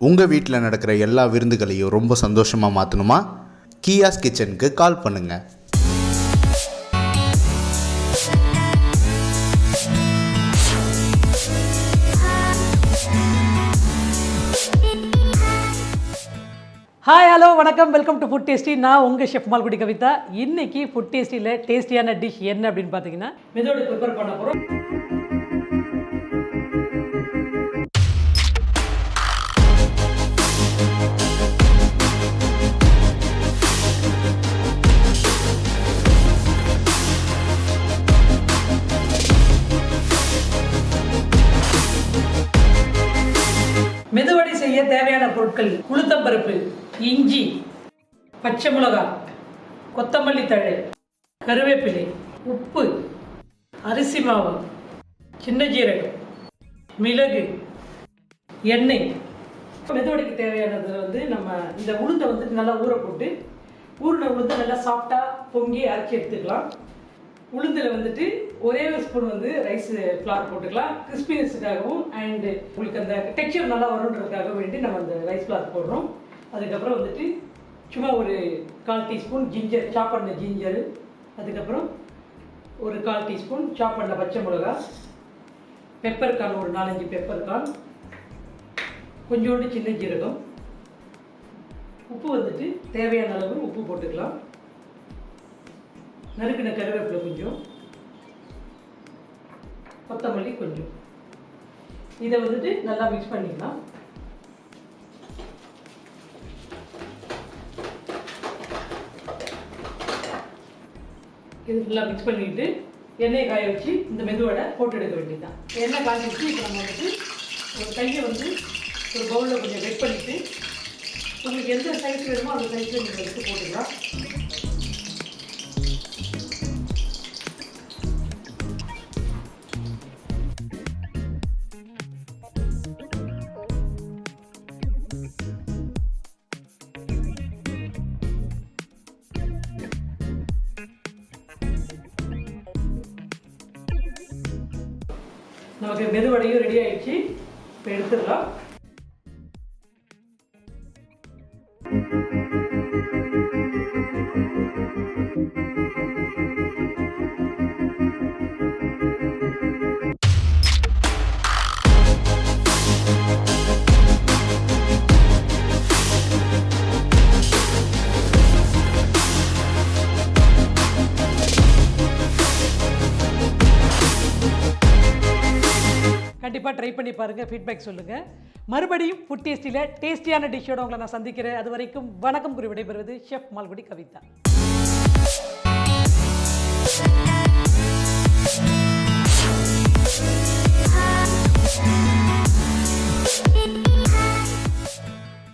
உங்கள் வீட்டில் நடக்கிற எல்லா விருந்துகளையும் ரொம்ப சந்தோஷமாக மாற்றணுமா? கீயாஸ் கிச்சனுக்கு கால் பண்ணுங்கள். ஹாய், ஹலோ, வணக்கம், வெல்கம் டு ஃபுட் டேஸ்டி. நான் உங்கள் ஷெஃப் மால்குடி கவிதா. இன்றைக்கி ஃபுட் டேஸ்டியில் டேஸ்டியான டிஷ் என்ன அப்படின்னு பார்த்தீங்கன்னா மெதுவோட ப்ரிப்பேர் பண்ண போகிறோம். மெதுவடை செய்ய தேவையான பொருட்கள்: உளுத்தம்பருப்பு, இஞ்சி, பச்சை மிளகாய், கொத்தமல்லி தழை, கருவேப்பிலை, உப்பு, அரிசி மாவு, சின்ன ஜீரகம், மிளகு, எண்ணெய். மெதுவடைக்கு தேவையானது நம்ம இந்த உளுந்தை நல்லா ஊற போட்டு ஊறின உளுந்தை நல்லா சாஃப்டாக பொங்கி அரைச்சி எடுத்துக்கலாம். உளுந்தில் ஒரே ஒரு ஸ்பூன் ரைஸ் ஃப்ளார் போட்டுக்கலாம், கிறிஸ்பினஸுக்காகவும் அண்டு உங்களுக்கு அந்த டெக்ஸ்சர் நல்லா வரும்ன்றதுக்காக வேண்டி நம்ம அந்த ரைஸ் ஃப்ளார் போடுறோம். அதுக்கப்புறம் சும்மா ஒரு 1/4 டீஸ்பூன் ஜிஞ்சர், சாப் பண்ண ஜிஞ்சரு, அதுக்கப்புறம் ஒரு 1/4 டீஸ்பூன் சாப் பண்ண பச்சை மிளகா, பெப்பர்கார்ன் ஒரு 4-5 பெப்பர்கார்ன், கொஞ்சோண்டு சின்ன ஜீரகம், உப்பு தேவையான அளவு உப்பு போட்டுக்கலாம், நறுக்கின கருவேப்பிலை கொஞ்சம், கொத்தமல்லி கொஞ்சம். இதை நல்லா மிக்ஸ் பண்ணிக்கலாம். இது ஃபுல்லாக மிக்ஸ் பண்ணிவிட்டு எண்ணெயை காய வச்சு இந்த மெதுவடை போட்டு எடுக்க வேண்டியதுதான். எண்ணெய் காய வச்சு இப்போ நம்ம ஒரு கையை ஒரு பவுலில் கொஞ்சம் வெட் பண்ணிவிட்டு உங்களுக்கு எந்த சைஸ் வேணுமோ அந்த சைஸில் நீங்கள் எடுத்து போட்டுக்கலாம். நமக்கு மெதுவடையும் ரெடி ஆயிடுச்சு. இப்போ எடுத்துடலாம். கண்டிப்பாக ட்ரை பண்ணி பாருங்கள், ஃபீட்பேக் சொல்லுங்கள். மறுபடியும் ஃபுட் டேஸ்டியில் டேஸ்டியான டிஷ்ஷோட உங்களை நான் சந்திக்கிறேன். அது வரைக்கும் வணக்கம் கூறி விடைபெறுவது ஷெஃப் மால்குடி கவிதா.